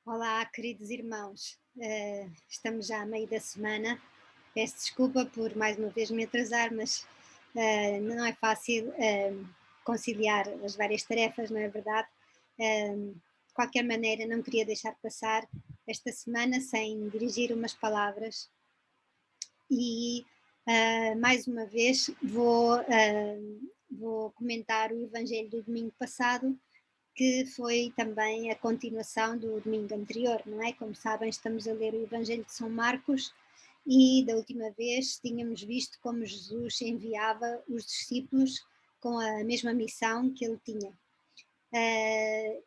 Olá, queridos irmãos. Estamos já a meio da semana. Peço desculpa por mais uma vez me atrasar, mas não é fácil conciliar as várias tarefas, não é verdade? De qualquer maneira, não queria deixar passar esta semana sem dirigir umas palavras e mais uma vez vou comentar o Evangelho do domingo passado, que foi também a continuação do domingo anterior, não é? Como sabem, estamos a ler o Evangelho de São Marcos e da última vez tínhamos visto como Jesus enviava os discípulos com a mesma missão que ele tinha.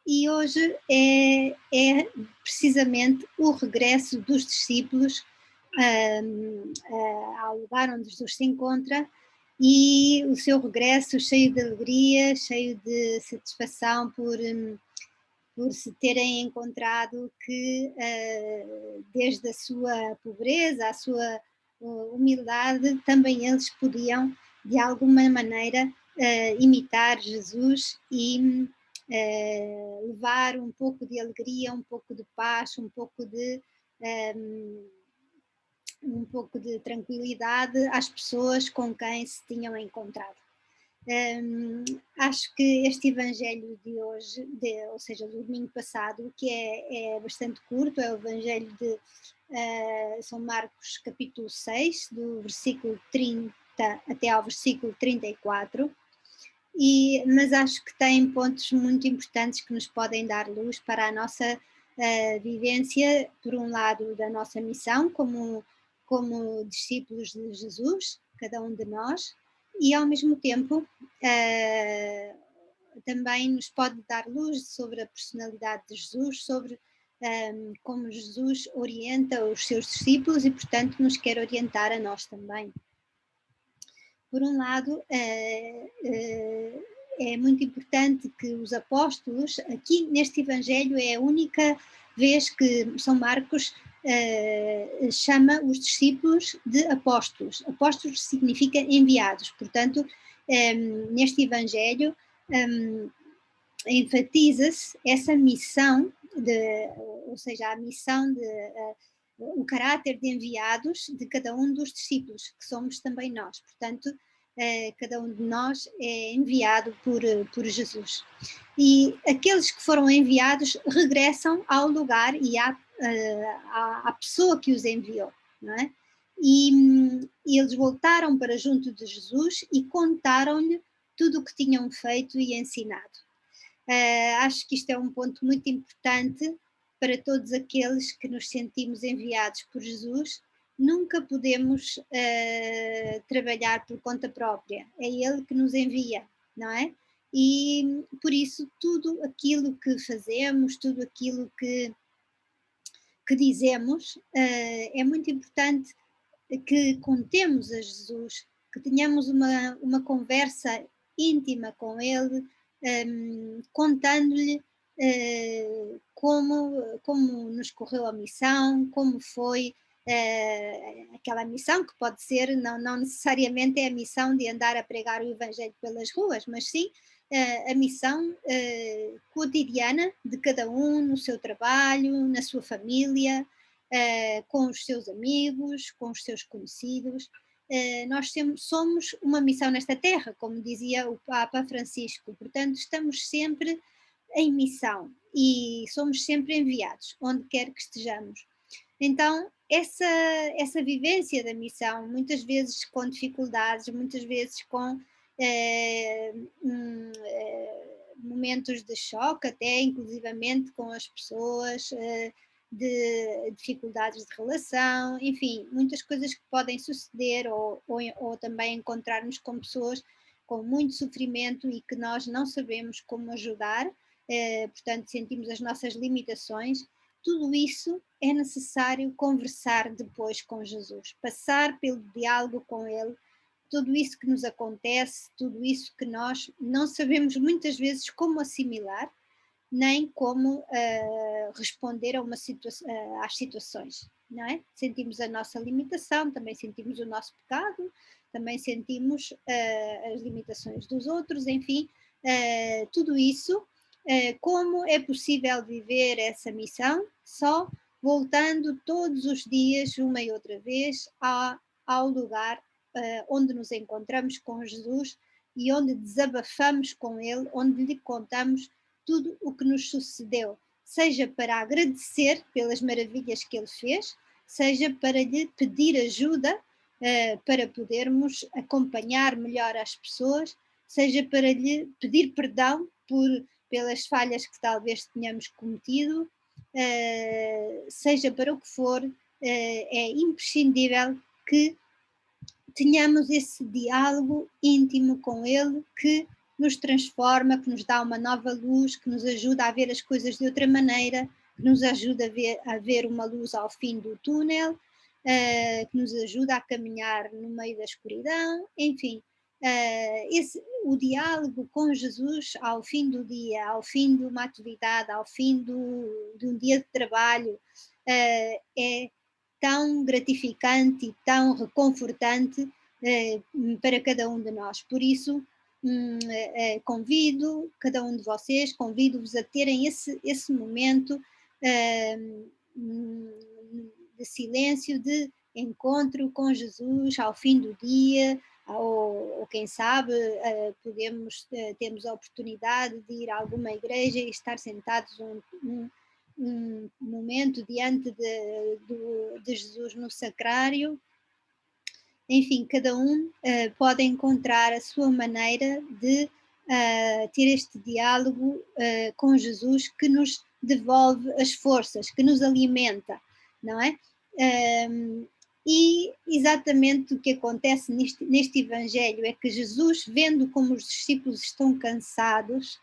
E hoje é precisamente o regresso dos discípulos ao lugar onde Jesus se encontra e o seu regresso cheio de alegria, cheio de satisfação por se terem encontrado que desde a sua pobreza, a sua humildade, também eles podiam de alguma maneira imitar Jesus e levar um pouco de alegria, um pouco de paz, um pouco de tranquilidade às pessoas com quem se tinham encontrado. Acho que este Evangelho de hoje, ou seja, do domingo passado, que é bastante curto, é o Evangelho de São Marcos, capítulo 6, do versículo 30 até ao versículo 34, mas acho que tem pontos muito importantes que nos podem dar luz para a nossa vivência, por um lado, da nossa missão como discípulos de Jesus, cada um de nós, e ao mesmo tempo também nos pode dar luz sobre a personalidade de Jesus, sobre como Jesus orienta os seus discípulos e, portanto, nos quer orientar a nós também. Por um lado, é muito importante que os apóstolos, aqui neste Evangelho é a única vez que São Marcos chama os discípulos de apóstolos. Apóstolos significa enviados, portanto, neste Evangelho enfatiza-se essa missão, ou seja, a missão o caráter de enviados de cada um dos discípulos, que somos também nós. Portanto, cada um de nós é enviado por Jesus. E aqueles que foram enviados regressam ao lugar e à pessoa que os enviou, não é? E eles voltaram para junto de Jesus e contaram-lhe tudo o que tinham feito e ensinado. Acho que isto é um ponto muito importante para todos aqueles que nos sentimos enviados por Jesus. Nunca podemos trabalhar por conta própria, é Ele que nos envia, não é? E por isso tudo aquilo que fazemos, tudo aquilo que dizemos, é muito importante que contemos a Jesus, que tenhamos uma conversa íntima com Ele, contando-lhe como nos correu a missão, como foi aquela missão, que pode ser, não necessariamente é a missão de andar a pregar o Evangelho pelas ruas, mas sim a missão cotidiana de cada um no seu trabalho, na sua família, com os seus amigos, com os seus conhecidos. Nós somos uma missão nesta terra, como dizia o Papa Francisco, portanto, estamos sempre em missão e somos sempre enviados, onde quer que estejamos. Então, essa vivência da missão, muitas vezes com dificuldades, muitas vezes com momentos de choque, até inclusivamente com as pessoas, de dificuldades de relação, enfim, muitas coisas que podem suceder ou também encontrarmos com pessoas com muito sofrimento e que nós não sabemos como ajudar, portanto sentimos as nossas limitações. Tudo isso é necessário conversar depois com Jesus, passar pelo diálogo com Ele, tudo isso que nos acontece, tudo isso que nós não sabemos muitas vezes como assimilar, nem como responder às situações, não é? Sentimos a nossa limitação, também sentimos o nosso pecado, também sentimos as limitações dos outros, enfim, tudo isso. Como é possível viver essa missão só voltando todos os dias, uma e outra vez, ao lugar onde nos encontramos com Jesus e onde desabafamos com Ele, onde lhe contamos tudo o que nos sucedeu, seja para agradecer pelas maravilhas que Ele fez, seja para lhe pedir ajuda para podermos acompanhar melhor as pessoas, seja para lhe pedir perdão pelas falhas que talvez tenhamos cometido, seja para o que for, é imprescindível que tenhamos esse diálogo íntimo com Ele que nos transforma, que nos dá uma nova luz, que nos ajuda a ver as coisas de outra maneira, que nos ajuda a ver uma luz ao fim do túnel, que nos ajuda a caminhar no meio da escuridão, enfim. O diálogo com Jesus ao fim do dia, ao fim de uma atividade, ao fim de um dia de trabalho, é tão gratificante e tão reconfortante para cada um de nós. Por isso, convido cada um de vocês, convido-vos a terem esse momento de silêncio, de encontro com Jesus ao fim do dia, ou quem sabe temos a oportunidade de ir a alguma igreja e estar sentados um momento diante de Jesus no sacrário. Enfim, cada um pode encontrar a sua maneira de ter este diálogo com Jesus que nos devolve as forças, que nos alimenta, não é? E exatamente o que acontece neste Evangelho é que Jesus, vendo como os discípulos estão cansados,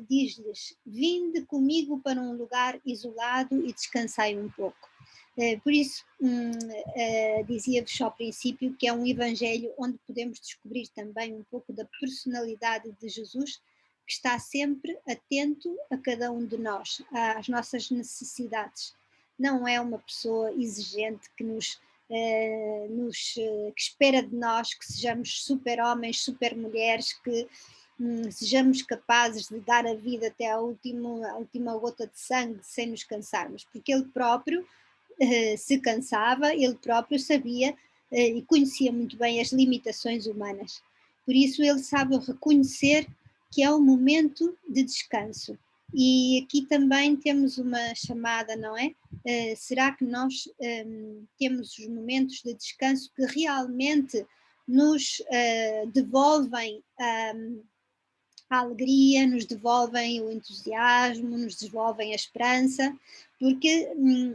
diz-lhes: vinde comigo para um lugar isolado e descansai um pouco. Por isso, dizia-vos ao princípio que é um Evangelho onde podemos descobrir também um pouco da personalidade de Jesus, que está sempre atento a cada um de nós, às nossas necessidades. Não é uma pessoa exigente que que espera de nós que sejamos super-homens, super-mulheres, que sejamos capazes de dar a vida até à última gota de sangue sem nos cansarmos, porque Ele próprio se cansava, Ele próprio sabia e conhecia muito bem as limitações humanas. Por isso Ele sabe reconhecer que é um momento de descanso. E aqui também temos uma chamada, não é? Será que nós temos os momentos de descanso que realmente nos devolvem a alegria, nos devolvem o entusiasmo, nos devolvem a esperança, porque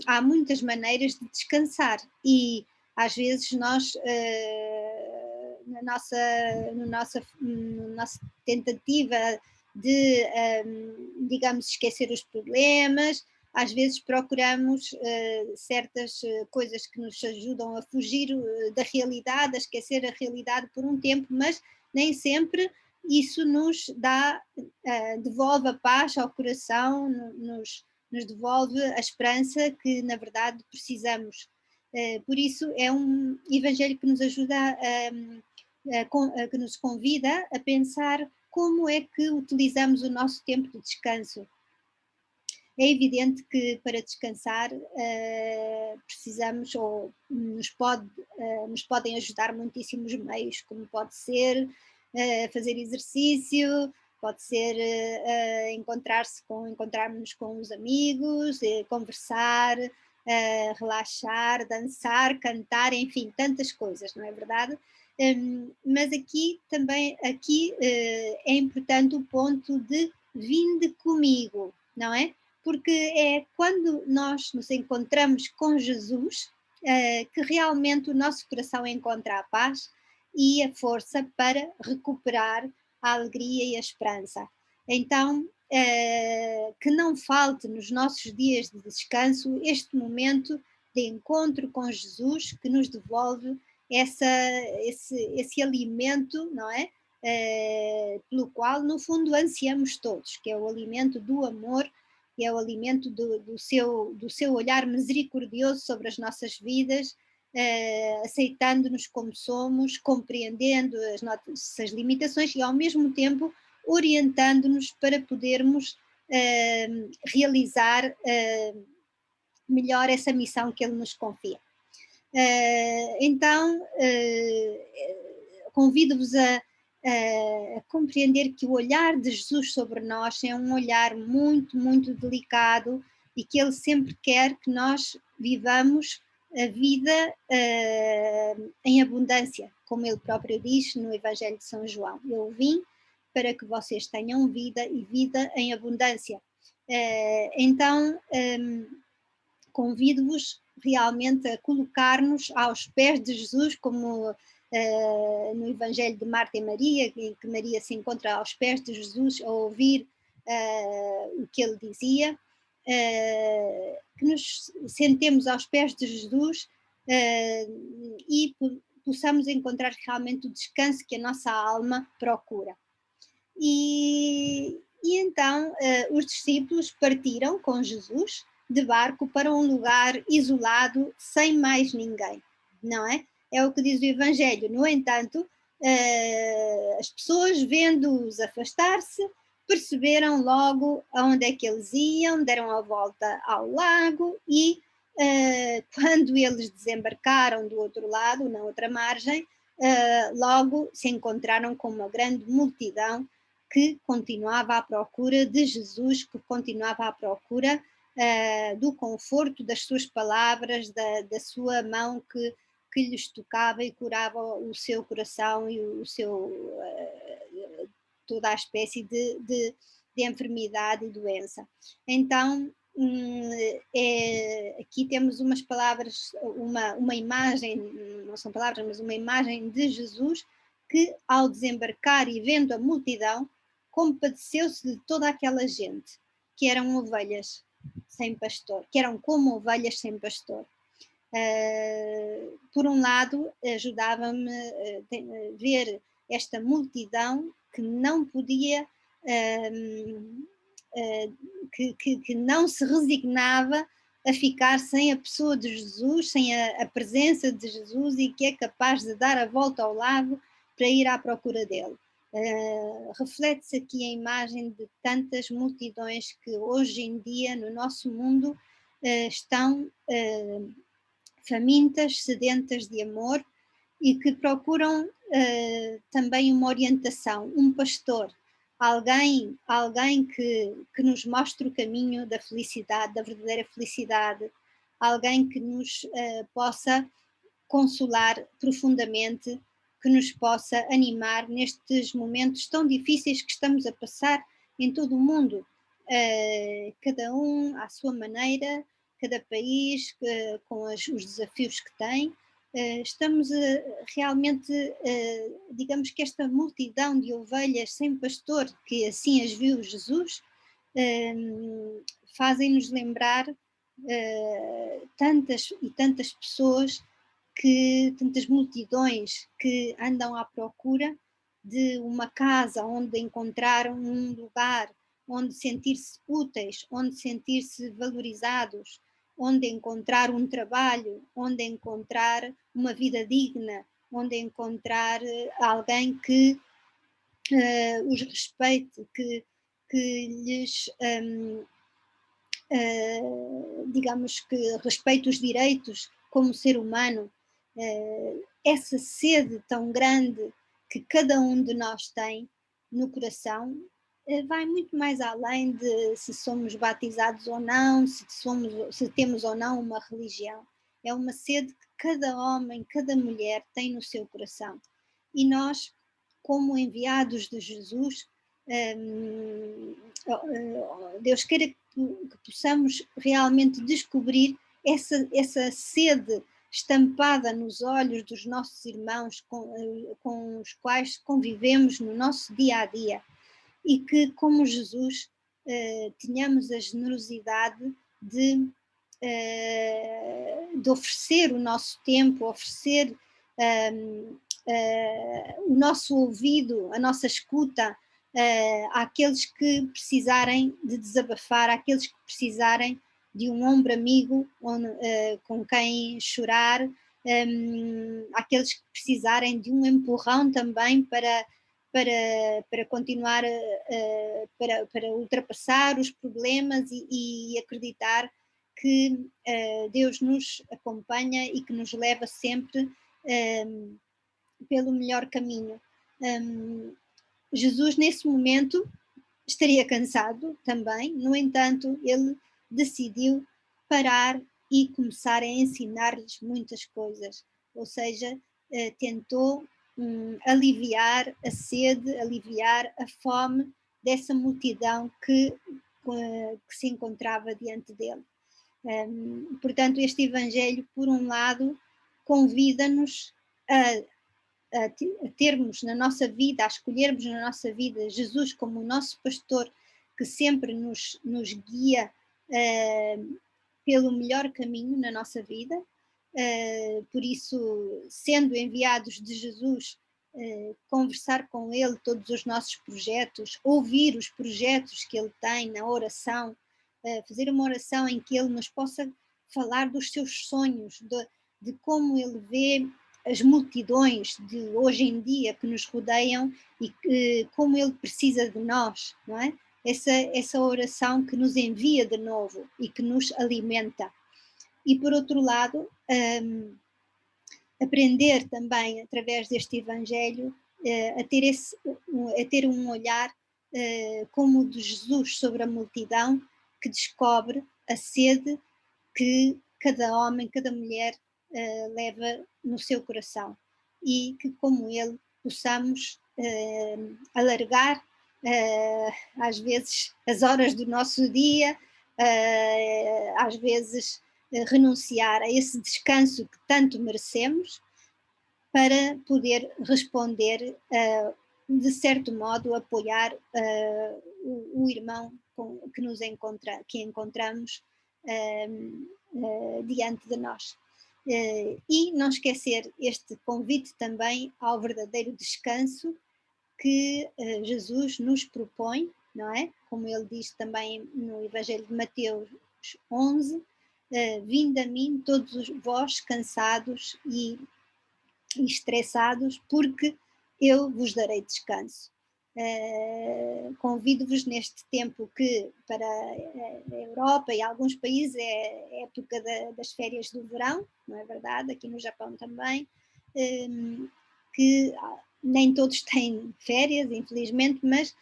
há muitas maneiras de descansar e às vezes nós, nossa tentativa de, digamos, esquecer os problemas, às vezes procuramos certas coisas que nos ajudam a fugir da realidade, a esquecer a realidade por um tempo, mas nem sempre isso nos devolve a paz ao coração, nos devolve a esperança que na verdade precisamos. Por isso é um evangelho que nos ajuda, que nos convida a pensar como é que utilizamos o nosso tempo de descanso. É evidente que para descansar precisamos ou nos podem ajudar muitíssimos meios, como pode ser fazer exercício, pode ser encontrarmos com os amigos, conversar, relaxar, dançar, cantar, enfim, tantas coisas, não é verdade? Mas aqui também é importante o ponto de vinde comigo, não é? Porque é quando nós nos encontramos com Jesus que realmente o nosso coração encontra a paz e a força para recuperar a alegria e a esperança. Então, que não falte nos nossos dias de descanso este momento de encontro com Jesus que nos devolve esse alimento, não é? Pelo qual, no fundo, ansiamos todos, que é o alimento do amor, que é o alimento do seu olhar misericordioso sobre as nossas vidas, aceitando-nos como somos, compreendendo as nossas limitações e, ao mesmo tempo, orientando-nos para podermos realizar melhor essa missão que Ele nos confia. Então, convido-vos a compreender que o olhar de Jesus sobre nós é um olhar muito, muito delicado e que Ele sempre quer que nós vivamos a vida em abundância, como Ele próprio diz no Evangelho de São João. Eu vim para que vocês tenham vida e vida em abundância. Então, convido-vos realmente a colocar-nos aos pés de Jesus, como no Evangelho de Marta e Maria, em que Maria se encontra aos pés de Jesus a ouvir o que ele dizia, que nos sentemos aos pés de Jesus e possamos encontrar realmente o descanso que a nossa alma procura. E então os discípulos partiram com Jesus de barco para um lugar isolado, sem mais ninguém, não é? É o que diz o Evangelho. No entanto, as pessoas, vendo-os afastar-se, perceberam logo aonde é que eles iam, deram a volta ao lago e quando eles desembarcaram do outro lado, na outra margem, logo se encontraram com uma grande multidão que continuava à procura de Jesus, que continuava à procura do conforto das suas palavras, da sua mão que lhes tocava e curava o seu coração e o seu, toda a espécie de enfermidade e doença. Então, aqui temos umas palavras, uma imagem, não são palavras, mas uma imagem de Jesus que, ao desembarcar e vendo a multidão, compadeceu-se de toda aquela gente, que eram ovelhas sem pastor, que eram como ovelhas sem pastor. Por um lado, ajudava-me a ver esta multidão que não podia, que não se resignava a ficar sem a pessoa de Jesus, sem a presença de Jesus, e que é capaz de dar a volta ao lago para ir à procura dele. Reflete-se aqui a imagem de tantas multidões que hoje em dia no nosso mundo estão famintas, sedentas de amor e que procuram também uma orientação, um pastor, alguém que nos mostre o caminho da felicidade, da verdadeira felicidade, alguém que nos possa consolar profundamente, que nos possa animar nestes momentos tão difíceis que estamos a passar em todo o mundo, cada um à sua maneira, cada país com os desafios que tem. Estamos realmente, digamos que esta multidão de ovelhas sem pastor, que assim as viu Jesus, fazem-nos lembrar tantas e tantas pessoas, tantas multidões que andam à procura de uma casa onde encontrar um lugar, onde sentir-se úteis, onde sentir-se valorizados, onde encontrar um trabalho, onde encontrar uma vida digna, onde encontrar alguém que os respeite, que lhes, digamos que respeite os direitos como ser humano. Essa sede tão grande que cada um de nós tem no coração vai muito mais além de se somos batizados ou não, se temos ou não uma religião. É uma sede que cada homem, cada mulher tem no seu coração. E nós, como enviados de Jesus, Deus queira que possamos realmente descobrir essa sede estampada nos olhos dos nossos irmãos com os quais convivemos no nosso dia a dia, e que, como Jesus, tenhamos a generosidade de oferecer o nosso tempo, oferecer o nosso ouvido, a nossa escuta àqueles que precisarem de desabafar, àqueles que precisarem de um ombro amigo com quem chorar, àqueles que precisarem de um empurrão também para para continuar, para ultrapassar os problemas e acreditar que Deus nos acompanha e que nos leva sempre pelo melhor caminho. Jesus, nesse momento, estaria cansado também, no entanto, ele decidiu parar e começar a ensinar-lhes muitas coisas, ou seja, tentou aliviar a sede, aliviar a fome dessa multidão que se encontrava diante dele. Portanto, este Evangelho, por um lado, convida-nos a termos na nossa vida, a escolhermos na nossa vida Jesus como o nosso pastor, que sempre nos guia pelo melhor caminho na nossa vida. Por isso, sendo enviados de Jesus, conversar com ele todos os nossos projetos, ouvir os projetos que ele tem na oração, fazer uma oração em que ele nos possa falar dos seus sonhos, de como ele vê as multidões de hoje em dia que nos rodeiam e como ele precisa de nós, não é? Essa oração que nos envia de novo e que nos alimenta. E por outro lado, aprender também através deste Evangelho a ter um olhar como o de Jesus sobre a multidão, que descobre a sede que cada homem, cada mulher leva no seu coração, e que, como ele, possamos alargar às vezes as horas do nosso dia, às vezes renunciar a esse descanso que tanto merecemos, para poder responder, de certo modo, apoiar o irmão que encontramos diante de nós. E não esquecer este convite também ao verdadeiro descanso que Jesus nos propõe, não é? Como ele diz também no Evangelho de Mateus 11, vinde a mim todos vós cansados e estressados, porque eu vos darei descanso. Convido-vos neste tempo que para a Europa e alguns países é época das férias do verão, não é verdade? Aqui no Japão também, que nem todos têm férias, infelizmente, mas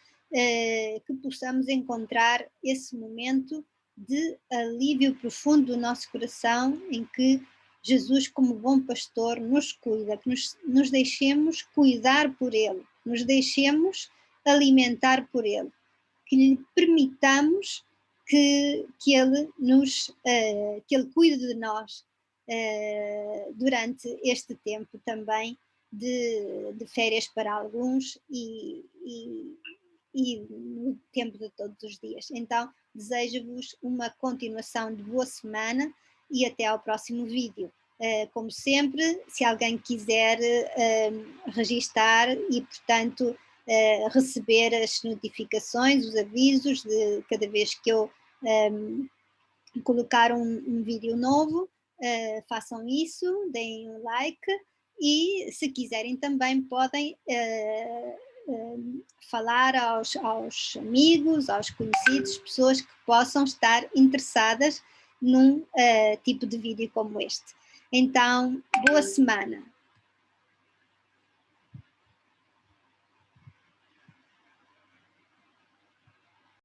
que possamos encontrar esse momento de alívio profundo do nosso coração, em que Jesus, como bom pastor, nos cuida, que nos deixemos cuidar por ele, nos deixemos alimentar por ele, que lhe permitamos que ele cuide de nós durante este tempo também de férias para alguns e no tempo de todos os dias. Então, desejo-vos uma continuação de boa semana e até ao próximo vídeo. Como sempre, se alguém quiser registar e, portanto, receber as notificações, os avisos de cada vez que eu colocar um vídeo novo, façam isso, deem um like e, se quiserem, também podem falar aos amigos, aos conhecidos, pessoas que possam estar interessadas num tipo de vídeo como este. Então, boa semana!